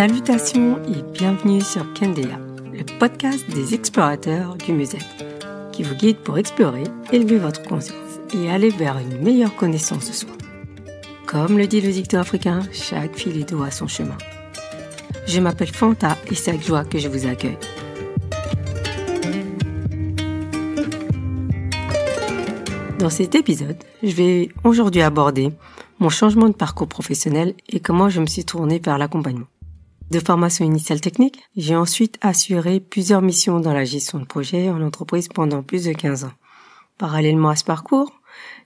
Salutations et bienvenue sur Candela, le podcast des explorateurs du mieux-être, qui vous guide pour explorer, élever votre conscience et aller vers une meilleure connaissance de soi. Comme le dit le dicton africain, chaque fil d'eau a son chemin. Je m'appelle Fanta et c'est avec joie que je vous accueille. Dans cet épisode, je vais aujourd'hui aborder mon changement de parcours professionnel et comment je me suis tournée vers l'accompagnement. De formation initiale technique, j'ai ensuite assuré plusieurs missions dans la gestion de projet en entreprise pendant plus de 15 ans. Parallèlement à ce parcours,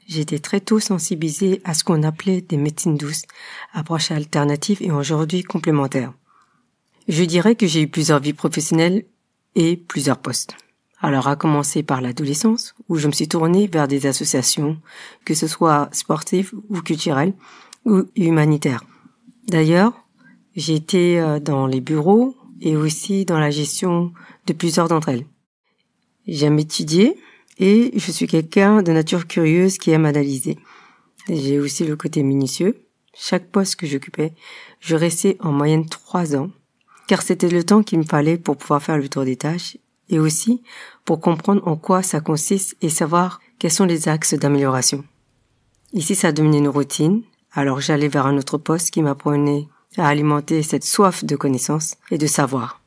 j'ai été très tôt sensibilisée à ce qu'on appelait des médecines douces, approches alternatives et aujourd'hui complémentaires. Je dirais que j'ai eu plusieurs vies professionnelles et plusieurs postes. Alors, à commencer par l'adolescence, où je me suis tournée vers des associations, que ce soit sportives ou culturelles ou humanitaires. D'ailleurs, j'ai été dans les bureaux et aussi dans la gestion de plusieurs d'entre elles. J'aime étudier et je suis quelqu'un de nature curieuse qui aime analyser. J'ai aussi le côté minutieux. Chaque poste que j'occupais, je restais en moyenne 3 ans, car c'était le temps qu'il me fallait pour pouvoir faire le tour des tâches et aussi pour comprendre en quoi ça consiste et savoir quels sont les axes d'amélioration. Ici, ça devenait une routine, alors j'allais vers un autre poste qui m'apprenait à alimenter cette soif de connaissances et de savoir.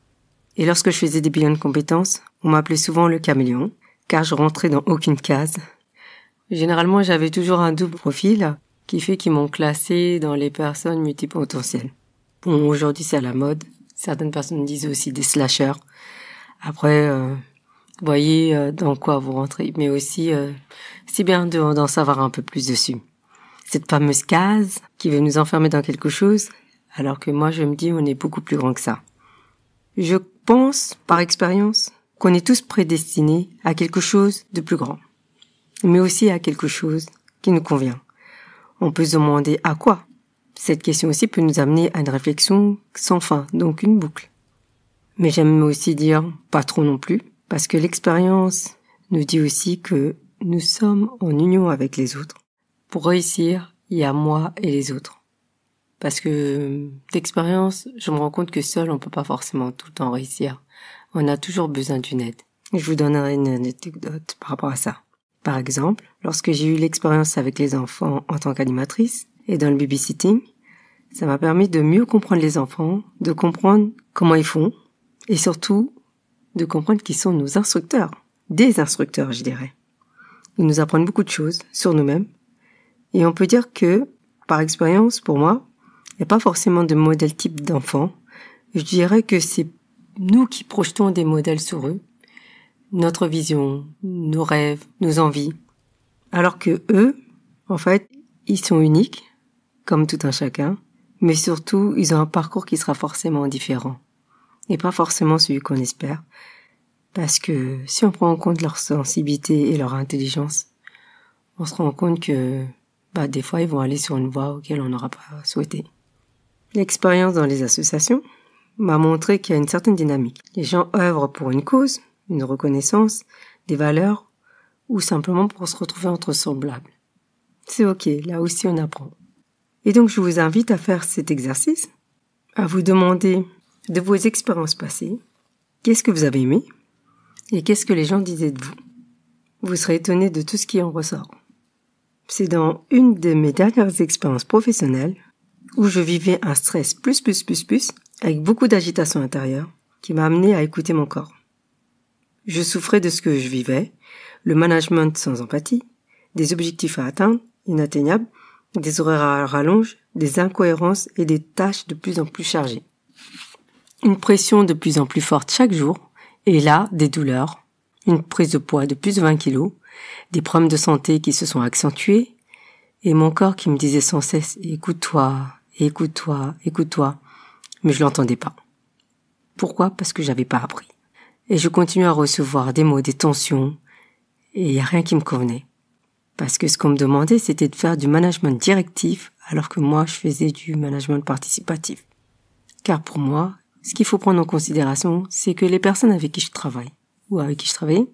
Et lorsque je faisais des bilans de compétences, on m'appelait souvent le caméléon, car je rentrais dans aucune case. Généralement, j'avais toujours un double profil qui fait qu'ils m'ont classé dans les personnes multipotentielles. Bon, aujourd'hui, c'est à la mode. Certaines personnes disent aussi des slashers. Après, vous voyez dans quoi vous rentrez, mais aussi, c'est bien d'en savoir un peu plus dessus. Cette fameuse case qui veut nous enfermer dans quelque chose, alors que moi je me dis on est beaucoup plus grand que ça. Je pense, par expérience, qu'on est tous prédestinés à quelque chose de plus grand, mais aussi à quelque chose qui nous convient. On peut se demander à quoi. Cette question aussi peut nous amener à une réflexion sans fin, donc une boucle. Mais j'aime aussi dire pas trop non plus, parce que l'expérience nous dit aussi que nous sommes en union avec les autres. Pour réussir, il y a moi et les autres. Parce que d'expérience, je me rends compte que seul, on peut pas forcément tout le temps réussir. On a toujours besoin d'une aide. Je vous donnerai une anecdote par rapport à ça. Par exemple, lorsque j'ai eu l'expérience avec les enfants en tant qu'animatrice et dans le babysitting, ça m'a permis de mieux comprendre les enfants, de comprendre comment ils font et surtout de comprendre qui sont nos instructeurs. Des instructeurs, je dirais. Ils nous apprennent beaucoup de choses sur nous-mêmes et on peut dire que, par expérience, pour moi, il n'y a pas forcément de modèle type d'enfant. Je dirais que c'est nous qui projetons des modèles sur eux, notre vision, nos rêves, nos envies. Alors que eux, en fait, ils sont uniques, comme tout un chacun, mais surtout, ils ont un parcours qui sera forcément différent. Et pas forcément celui qu'on espère. Parce que si on prend en compte leur sensibilité et leur intelligence, on se rend compte que des fois, ils vont aller sur une voie auquel on n'aura pas souhaité. L'expérience dans les associations m'a montré qu'il y a une certaine dynamique. Les gens œuvrent pour une cause, une reconnaissance, des valeurs, ou simplement pour se retrouver entre semblables. C'est ok, là aussi on apprend. Et donc je vous invite à faire cet exercice, à vous demander de vos expériences passées, qu'est-ce que vous avez aimé, et qu'est-ce que les gens disaient de vous. Vous serez étonné de tout ce qui en ressort. C'est dans une de mes dernières expériences professionnelles où je vivais un stress plus, avec beaucoup d'agitation intérieure, qui m'a amené à écouter mon corps. Je souffrais de ce que je vivais, le management sans empathie, des objectifs à atteindre, inatteignables, des horaires à rallonge, des incohérences et des tâches de plus en plus chargées. Une pression de plus en plus forte chaque jour, et là, des douleurs, une prise de poids de plus de 20 kilos, des problèmes de santé qui se sont accentués, et mon corps qui me disait sans cesse « écoute-toi ». Mais je l'entendais pas. Pourquoi ? Parce que j'avais pas appris. Et je continuais à recevoir des mots, des tensions, et il y a rien qui me convenait. Parce que ce qu'on me demandait, c'était de faire du management directif, alors que moi, je faisais du management participatif. Car pour moi, ce qu'il faut prendre en considération, c'est que les personnes avec qui je travaille, ou avec qui je travaillais,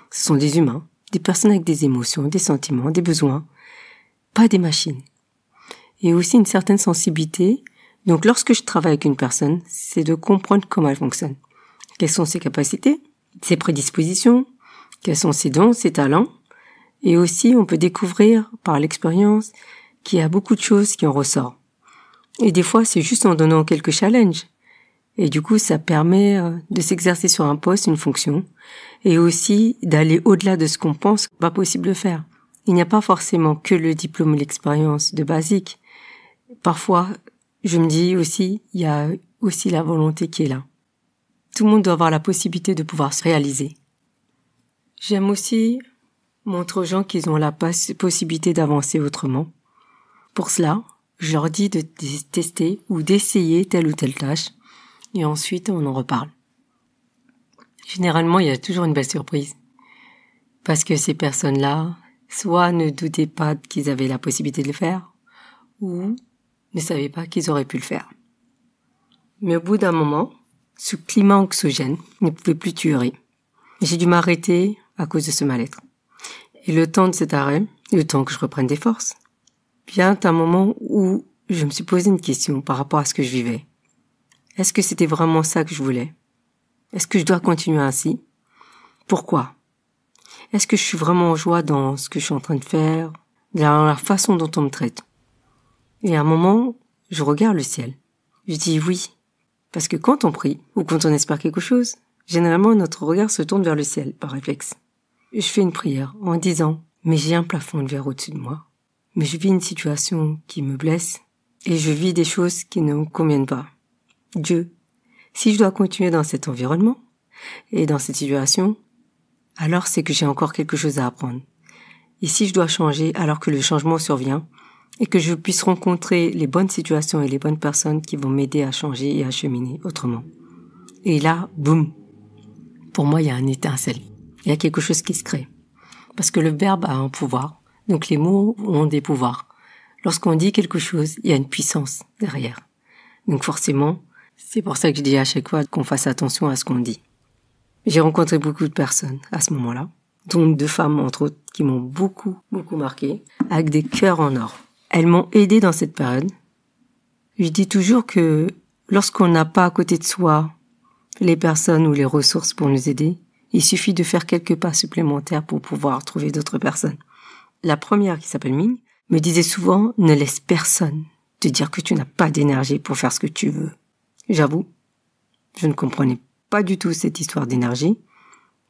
ce sont des humains, des personnes avec des émotions, des sentiments, des besoins, pas des machines. Et aussi une certaine sensibilité Donc lorsque je travaille avec une personne, c'est de comprendre comment elle fonctionne. Quelles sont ses capacités, ses prédispositions, quels sont ses dons, ses talents. Et aussi, on peut découvrir par l'expérience qu'il y a beaucoup de choses qui en ressortent. Et des fois, c'est juste en donnant quelques challenges. Et du coup, ça permet de s'exercer sur un poste, une fonction, et aussi d'aller au-delà de ce qu'on pense pas possible de faire. Il n'y a pas forcément que le diplôme ou l'expérience de basique. Parfois, je me dis aussi, il y a aussi la volonté qui est là. Tout le monde doit avoir la possibilité de pouvoir se réaliser. J'aime aussi montrer aux gens qu'ils ont la possibilité d'avancer autrement. Pour cela, je leur dis de tester ou d'essayer telle ou telle tâche, et ensuite on en reparle. Généralement, il y a toujours une belle surprise, parce que ces personnes-là, soit ne doutaient pas qu'ils avaient la possibilité de le faire, ou ne savaient pas qu'ils auraient pu le faire. Mais au bout d'un moment, ce climat anxiogène ne pouvait plus durer. J'ai dû m'arrêter à cause de ce mal-être. Et le temps de cet arrêt, le temps que je reprenne des forces, vient un moment où je me suis posé une question par rapport à ce que je vivais. Est-ce que c'était vraiment ça que je voulais? Est-ce que je dois continuer ainsi? Pourquoi? Est-ce que je suis vraiment en joie dans ce que je suis en train de faire, dans la façon dont on me traite? Et à un moment, je regarde le ciel. Je dis oui. Parce que quand on prie, ou quand on espère quelque chose, généralement notre regard se tourne vers le ciel, par réflexe. Je fais une prière en disant « Mais j'ai un plafond de verre au-dessus de moi. Mais je vis une situation qui me blesse et je vis des choses qui ne me conviennent pas. Dieu, si je dois continuer dans cet environnement et dans cette situation, alors c'est que j'ai encore quelque chose à apprendre. Et si je dois changer alors que le changement survient et que je puisse rencontrer les bonnes situations et les bonnes personnes qui vont m'aider à changer et à cheminer autrement. » Et là, boum, pour moi il y a un étincelle. Il y a quelque chose qui se crée. Parce que le verbe a un pouvoir. Donc les mots ont des pouvoirs. Lorsqu'on dit quelque chose, il y a une puissance derrière. Donc forcément, c'est pour ça que je dis à chaque fois qu'on fasse attention à ce qu'on dit. J'ai rencontré beaucoup de personnes à ce moment-là, dont 2 femmes entre autres, qui m'ont beaucoup marqué, avec des cœurs en or. Elles m'ont aidé dans cette période. Je dis toujours que lorsqu'on n'a pas à côté de soi les personnes ou les ressources pour nous aider, il suffit de faire quelques pas supplémentaires pour pouvoir trouver d'autres personnes. La première, qui s'appelle Ming, me disait souvent « Ne laisse personne te dire que tu n'as pas d'énergie pour faire ce que tu veux. » J'avoue, je ne comprenais pas du tout cette histoire d'énergie,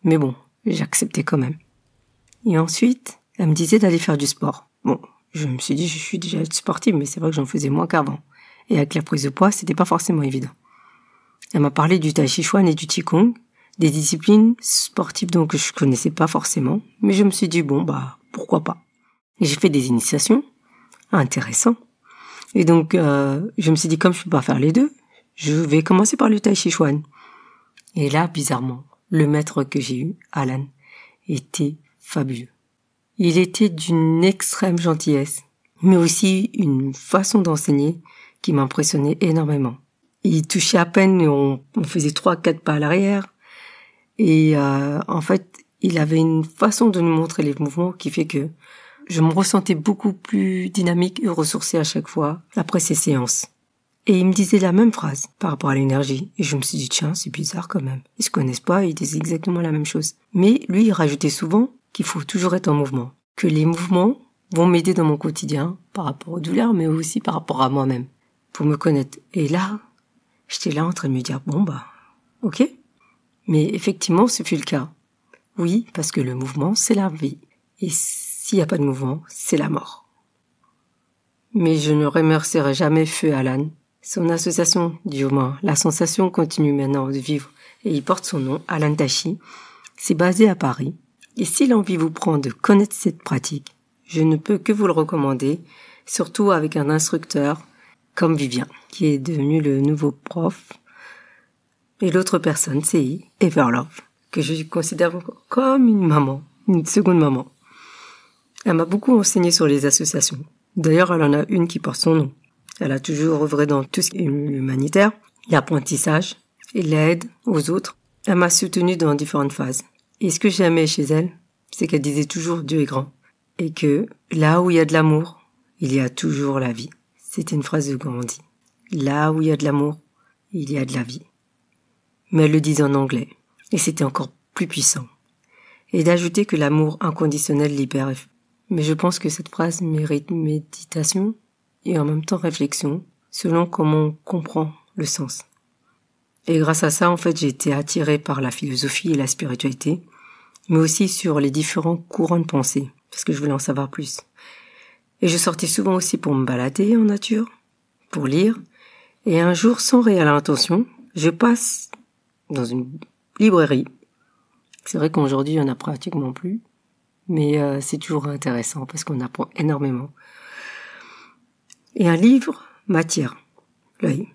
mais bon, j'acceptais quand même. Et ensuite, elle me disait d'aller faire du sport. Bon, je me suis dit, je suis déjà sportive, mais c'est vrai que j'en faisais moins qu'avant. Et avec la prise de poids, c'était pas forcément évident. Elle m'a parlé du tai chi chuan et du qigong, des disciplines sportives donc que je connaissais pas forcément, mais je me suis dit bon pourquoi pas. Et j'ai fait des initiations, intéressant. Et donc je me suis dit comme je peux pas faire les deux, je vais commencer par le tai chi chuan. Et là bizarrement, le maître que j'ai eu, Alan, était fabuleux. Il était d'une extrême gentillesse, mais aussi une façon d'enseigner qui m'impressionnait énormément. Il touchait à peine et on faisait 3-4 pas à l'arrière. Et en fait, il avait une façon de nous montrer les mouvements qui fait que je me ressentais beaucoup plus dynamique et ressourcée à chaque fois après ces séances. Et il me disait la même phrase par rapport à l'énergie. Et je me suis dit, tiens, c'est bizarre quand même. Ils se connaissent pas, ils disent exactement la même chose. Mais lui, il rajoutait souvent qu'il faut toujours être en mouvement. Que les mouvements vont m'aider dans mon quotidien par rapport aux douleurs, mais aussi par rapport à moi-même, pour me connaître. Et là, j'étais là en train de me dire, ok. Mais effectivement, ce fut le cas. Oui, parce que le mouvement, c'est la vie. Et s'il n'y a pas de mouvement, c'est la mort. Mais je ne remercierai jamais Feu Alan. Son association, du moins, la sensation continue maintenant de vivre. Et il porte son nom, Alan Tachi. C'est basé à Paris. Et si l'envie vous prend de connaître cette pratique, je ne peux que vous le recommander, surtout avec un instructeur comme Vivien, qui est devenu le nouveau prof. Et l'autre personne, c'est Everlove, que je considère comme une maman, une seconde maman. Elle m'a beaucoup enseigné sur les associations. D'ailleurs, elle en a une qui porte son nom. Elle a toujours œuvré dans tout ce qui est humanitaire, l'apprentissage et l'aide aux autres. Elle m'a soutenue dans différentes phases. Et ce que j'aimais chez elle, c'est qu'elle disait toujours Dieu est grand. Et que là où il y a de l'amour, il y a toujours la vie. C'était une phrase de Gandhi. là où il y a de l'amour, il y a de la vie. Mais elle le disait en anglais, et c'était encore plus puissant. Et d'ajouter que l'amour inconditionnel libère. Mais je pense que cette phrase mérite méditation et en même temps réflexion, selon comment on comprend le sens. Et grâce à ça, en fait, j'ai été attirée par la philosophie et la spiritualité, mais aussi sur les différents courants de pensée, parce que je voulais en savoir plus. Et je sortais souvent aussi pour me balader en nature, pour lire, et un jour, sans réelle intention, je passe dans une librairie. C'est vrai qu'aujourd'hui, il n'y en a pratiquement plus, mais c'est toujours intéressant parce qu'on apprend énormément. Et un livre m'attire l'œil.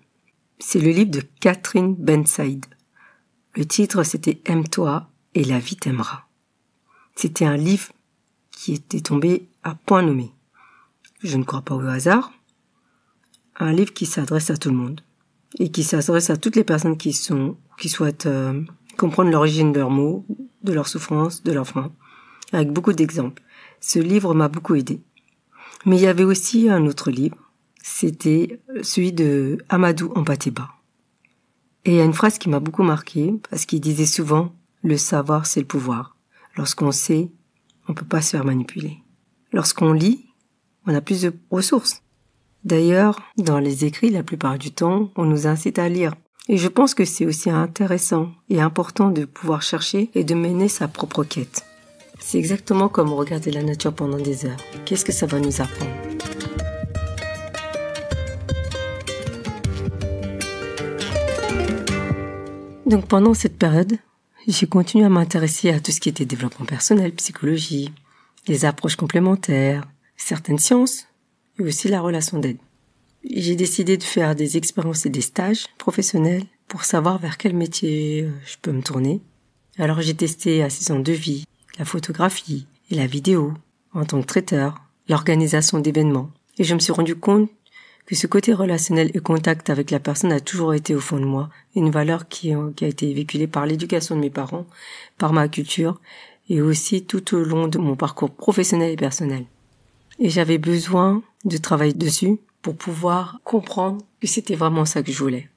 C'est le livre de Catherine Ben-Saïd. Le titre, c'était « Aime-toi et la vie t'aimera ». C'était un livre qui était tombé à point nommé. Je ne crois pas au hasard. Un livre qui s'adresse à tout le monde et qui s'adresse à toutes les personnes qui souhaitent comprendre l'origine de leurs maux, de leurs souffrances, de leurs freins, avec beaucoup d'exemples. Ce livre m'a beaucoup aidé. Mais il y avait aussi un autre livre, c'était celui de Amadou Hampâté-Bâ. Et il y a une phrase qui m'a beaucoup marquée, parce qu'il disait souvent « Le savoir, c'est le pouvoir. Lorsqu'on sait, on ne peut pas se faire manipuler. Lorsqu'on lit, on a plus de ressources. » D'ailleurs, dans les écrits, la plupart du temps, on nous incite à lire. Et je pense que c'est aussi intéressant et important de pouvoir chercher et de mener sa propre quête. C'est exactement comme regarder la nature pendant des heures. Qu'est-ce que ça va nous apprendre ? Donc pendant cette période, j'ai continué à m'intéresser à tout ce qui était développement personnel, psychologie, les approches complémentaires, certaines sciences et aussi la relation d'aide. J'ai décidé de faire des expériences et des stages professionnels pour savoir vers quel métier je peux me tourner. Alors j'ai testé assistant de vie, la photographie et la vidéo en tant que traiteur, l'organisation d'événements. Et je me suis rendu compte que ce côté relationnel et contact avec la personne a toujours été au fond de moi, une valeur qui a été véhiculée par l'éducation de mes parents, par ma culture et aussi tout au long de mon parcours professionnel et personnel. Et j'avais besoin de travailler dessus pour pouvoir comprendre que c'était vraiment ça que je voulais.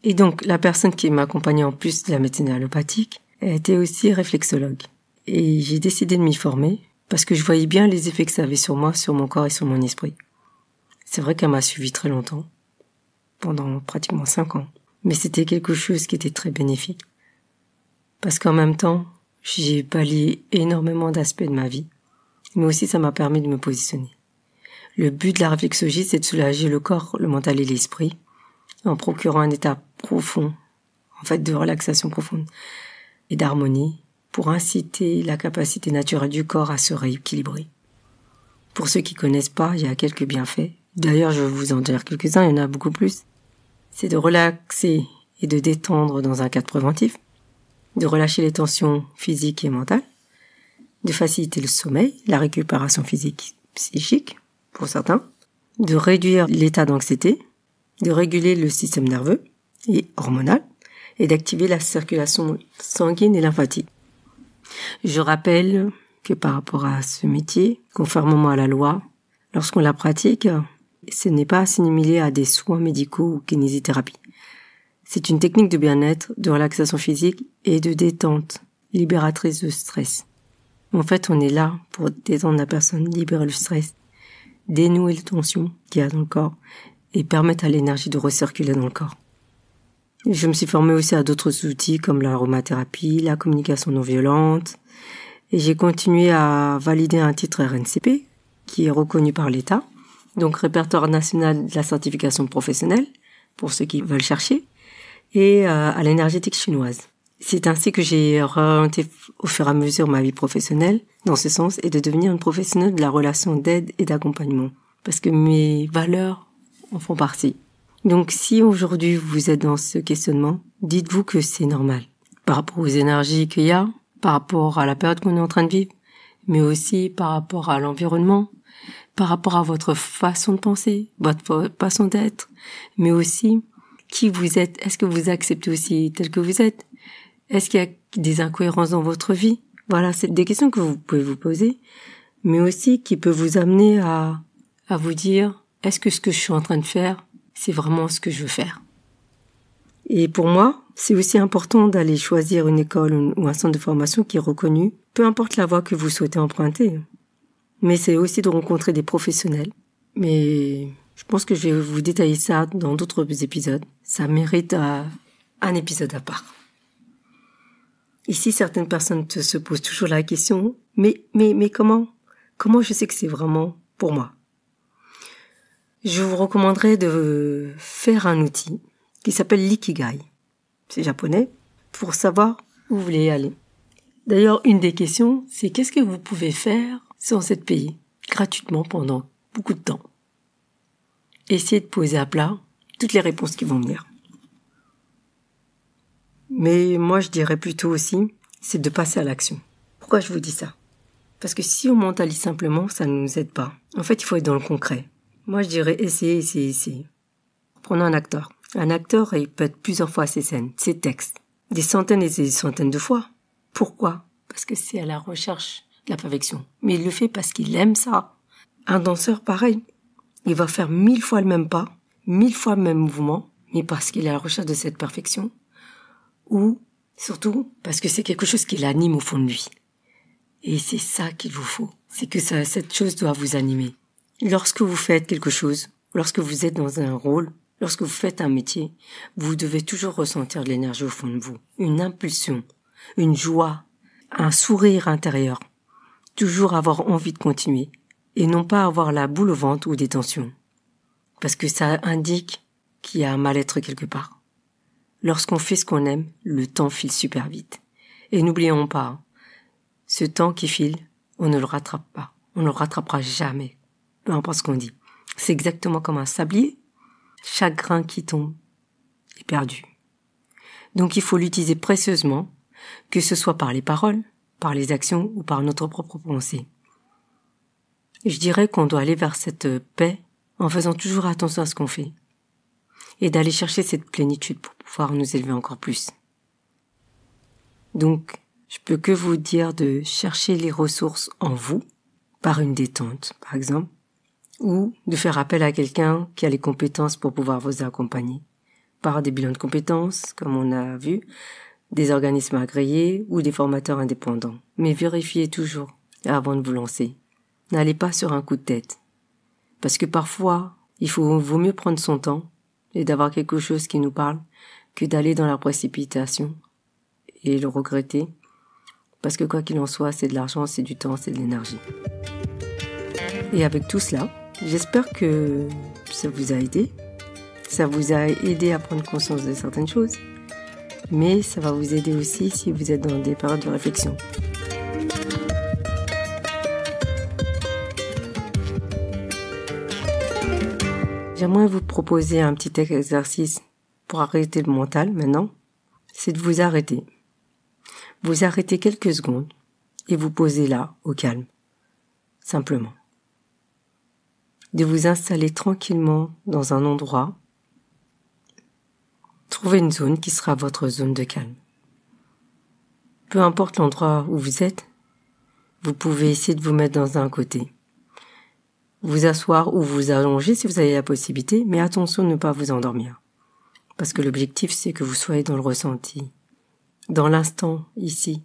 Et donc, la personne qui m'accompagnait en plus de la médecine allopathique était aussi réflexologue. Et j'ai décidé de m'y former parce que je voyais bien les effets que ça avait sur moi, sur mon corps et sur mon esprit. C'est vrai qu'elle m'a suivi très longtemps, pendant pratiquement 5 ans. Mais c'était quelque chose qui était très bénéfique. Parce qu'en même temps, j'ai balayé énormément d'aspects de ma vie. Mais aussi, ça m'a permis de me positionner. Le but de la réflexologie, c'est de soulager le corps, le mental et l'esprit, en procurant un état profond, en fait de relaxation profonde et d'harmonie, pour inciter la capacité naturelle du corps à se rééquilibrer. Pour ceux qui connaissent pas, il y a quelques bienfaits. D'ailleurs, je vais vous en dire quelques-uns, il y en a beaucoup plus. C'est de relaxer et de détendre dans un cadre préventif, de relâcher les tensions physiques et mentales, de faciliter le sommeil, la récupération physique, psychique, pour certains, de réduire l'état d'anxiété, de réguler le système nerveux et hormonal, et d'activer la circulation sanguine et lymphatique. Je rappelle que par rapport à ce métier, conformément à la loi, lorsqu'on la pratique, ce n'est pas assimilé à des soins médicaux ou kinésithérapie. C'est une technique de bien-être, de relaxation physique et de détente, libératrice de stress. En fait, on est là pour détendre la personne, libérer le stress, dénouer les tensions qu'il y a dans le corps et permettre à l'énergie de recirculer dans le corps. Je me suis formée aussi à d'autres outils comme l'aromathérapie, la communication non violente et j'ai continué à valider un titre RNCP qui est reconnu par l'État, donc Répertoire national de la certification professionnelle pour ceux qui veulent chercher, et à l'énergétique chinoise. C'est ainsi que j'ai orienté au fur et à mesure ma vie professionnelle dans ce sens et de devenir une professionnelle de la relation d'aide et d'accompagnement. Parce que mes valeurs en font partie. Donc si aujourd'hui vous êtes dans ce questionnement, dites-vous que c'est normal. Par rapport aux énergies qu'il y a, par rapport à la période qu'on est en train de vivre, mais aussi par rapport à l'environnement, par rapport à votre façon de penser, votre façon d'être, mais aussi qui vous êtes. Est-ce que vous acceptez aussi tel que vous êtes? Est-ce qu'il y a des incohérences dans votre vie? Voilà, c'est des questions que vous pouvez vous poser, mais aussi qui peuvent vous amener à vous dire, est-ce que ce que je suis en train de faire, c'est vraiment ce que je veux faire. Et pour moi, c'est aussi important d'aller choisir une école ou un centre de formation qui est reconnu, peu importe la voie que vous souhaitez emprunter. Mais c'est aussi de rencontrer des professionnels. Mais je pense que je vais vous détailler ça dans d'autres épisodes. Ça mérite un épisode à part. Ici, certaines personnes se posent toujours la question, mais comment je sais que c'est vraiment pour moi? Je vous recommanderais de faire un outil qui s'appelle l'Ikigai. C'est japonais, pour savoir où vous voulez aller. D'ailleurs, une des questions, c'est qu'est-ce que vous pouvez faire sans être payé, gratuitement pendant beaucoup de temps? Essayez de poser à plat toutes les réponses qui vont venir. Mais moi, je dirais plutôt aussi, c'est de passer à l'action. Pourquoi je vous dis ça? Parce que si on mentalise simplement, ça ne nous aide pas. En fait, il faut être dans le concret. Moi, je dirais essayer. Prenons un acteur. Un acteur, il peut être plusieurs fois ses scènes, ses textes. Des centaines et des centaines de fois. Pourquoi? Parce que c'est à la recherche de la perfection. Mais il le fait parce qu'il aime ça. Un danseur, pareil. Il va faire 1000 fois le même pas, 1000 fois le même mouvement, mais parce qu'il est à la recherche de cette perfection. Ou, surtout, parce que c'est quelque chose qui l'anime au fond de lui. Et c'est ça qu'il vous faut. C'est que cette chose doit vous animer. Lorsque vous faites quelque chose, lorsque vous êtes dans un rôle, lorsque vous faites un métier, vous devez toujours ressentir de l'énergie au fond de vous. Une impulsion, une joie, un sourire intérieur. Toujours avoir envie de continuer. Et non pas avoir la boule au ventre ou des tensions. Parce que ça indique qu'il y a un mal-être quelque part. Lorsqu'on fait ce qu'on aime, le temps file super vite. Et n'oublions pas, ce temps qui file, on ne le rattrape pas. On ne le rattrapera jamais. Peu importe ce qu'on dit. C'est exactement comme un sablier. Chaque grain qui tombe est perdu. Donc il faut l'utiliser précieusement, que ce soit par les paroles, par les actions ou par notre propre pensée. Je dirais qu'on doit aller vers cette paix en faisant toujours attention à ce qu'on fait. Et d'aller chercher cette plénitude pour pouvoir nous élever encore plus. Donc, je peux que vous dire de chercher les ressources en vous, par une détente, par exemple, ou de faire appel à quelqu'un qui a les compétences pour pouvoir vous accompagner, par des bilans de compétences, comme on a vu, des organismes agréés ou des formateurs indépendants. Mais vérifiez toujours avant de vous lancer. N'allez pas sur un coup de tête. Parce que parfois, vaut mieux prendre son temps et d'avoir quelque chose qui nous parle que d'aller dans la précipitation et le regretter. Parce que quoi qu'il en soit, c'est de l'argent, c'est du temps, c'est de l'énergie. Et avec tout cela, j'espère que ça vous a aidé. Ça vous a aidé à prendre conscience de certaines choses. Mais ça va vous aider aussi si vous êtes dans des périodes de réflexion. J'aimerais vous proposer un petit exercice pour arrêter le mental maintenant. C'est de vous arrêter. Vous arrêtez quelques secondes et vous posez là, au calme. Simplement. De vous installer tranquillement dans un endroit. Trouvez une zone qui sera votre zone de calme. Peu importe l'endroit où vous êtes, vous pouvez essayer de vous mettre dans un côté. Vous asseoir ou vous allonger si vous avez la possibilité, mais attention de ne pas vous endormir. Parce que l'objectif, c'est que vous soyez dans le ressenti, dans l'instant, ici.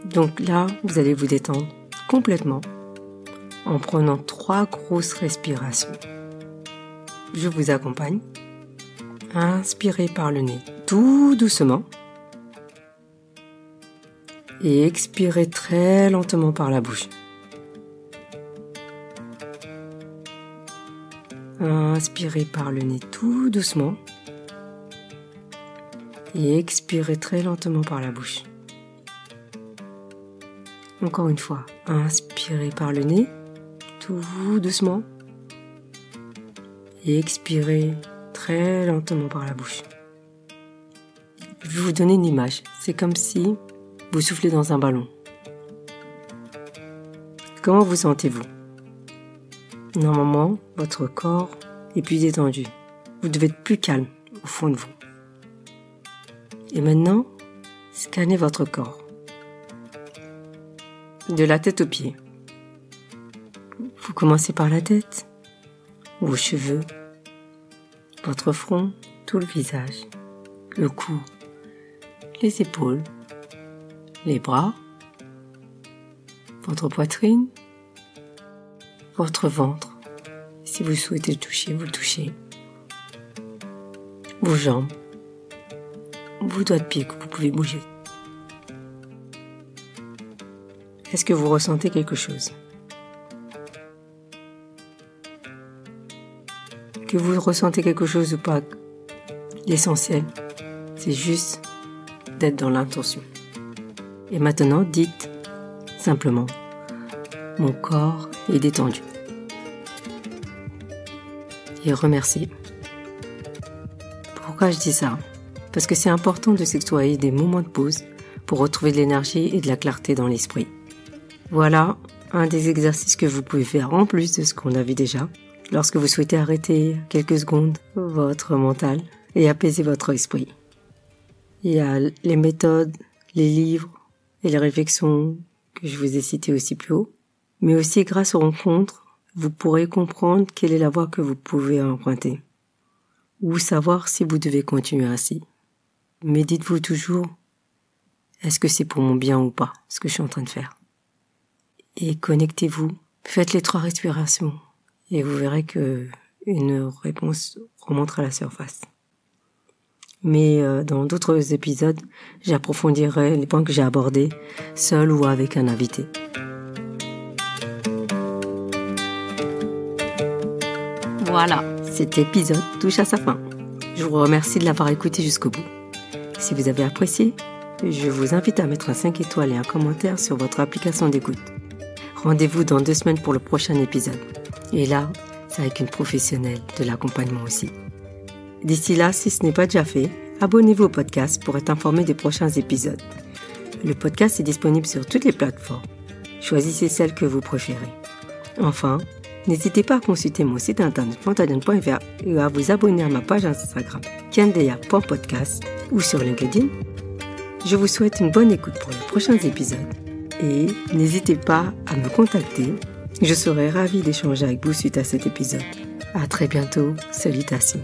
Donc là, vous allez vous détendre complètement en prenant 3 grosses respirations. Je vous accompagne. Inspirez par le nez, tout doucement. Et expirez très lentement par la bouche. Inspirez par le nez tout doucement et expirez très lentement par la bouche. Encore une fois, inspirez par le nez tout doucement et expirez très lentement par la bouche. Je vais vous donner une image. C'est comme si vous soufflez dans un ballon. Comment vous sentez-vous ? Normalement, votre corps est plus détendu. Vous devez être plus calme au fond de vous. Et maintenant, scannez votre corps. De la tête aux pieds. Vous commencez par la tête, vos cheveux, votre front, tout le visage, le cou, les épaules, les bras, votre poitrine, votre ventre. Si vous souhaitez le toucher, vous le touchez. Vos jambes, vos doigts de pied que vous pouvez bouger. Est-ce que vous ressentez quelque chose? Que vous ressentez quelque chose ou pas, l'essentiel, c'est juste d'être dans l'intention. Et maintenant, dites simplement, mon corps est détendu. Et remerciez. Pourquoi je dis ça? Parce que c'est important de s'octroyer des moments de pause pour retrouver de l'énergie et de la clarté dans l'esprit. Voilà un des exercices que vous pouvez faire en plus de ce qu'on a vu déjà, lorsque vous souhaitez arrêter quelques secondes votre mental et apaiser votre esprit. Il y a les méthodes, les livres et les réflexions que je vous ai citées aussi plus haut, mais aussi grâce aux rencontres, vous pourrez comprendre quelle est la voie que vous pouvez emprunter, ou savoir si vous devez continuer ainsi. Mais dites-vous toujours, est-ce que c'est pour mon bien ou pas, ce que je suis en train de faire? Et connectez-vous, faites les 3 respirations, et vous verrez que une réponse remontera à la surface. Mais dans d'autres épisodes, j'approfondirai les points que j'ai abordés, seul ou avec un invité. Voilà, cet épisode touche à sa fin. Je vous remercie de l'avoir écouté jusqu'au bout. Si vous avez apprécié, je vous invite à mettre un 5 étoiles et un commentaire sur votre application d'écoute. Rendez-vous dans 2 semaines pour le prochain épisode. Et là, c'est avec une professionnelle de l'accompagnement aussi. D'ici là, si ce n'est pas déjà fait, abonnez-vous au podcast pour être informé des prochains épisodes. Le podcast est disponible sur toutes les plateformes. Choisissez celle que vous préférez. Enfin, n'hésitez pas à consulter mon site internet fantadienne.fr et à vous abonner à ma page Instagram kendeya.podcast ou sur LinkedIn. Je vous souhaite une bonne écoute pour les prochains épisodes et n'hésitez pas à me contacter. Je serai ravie d'échanger avec vous suite à cet épisode. À très bientôt. Salutations.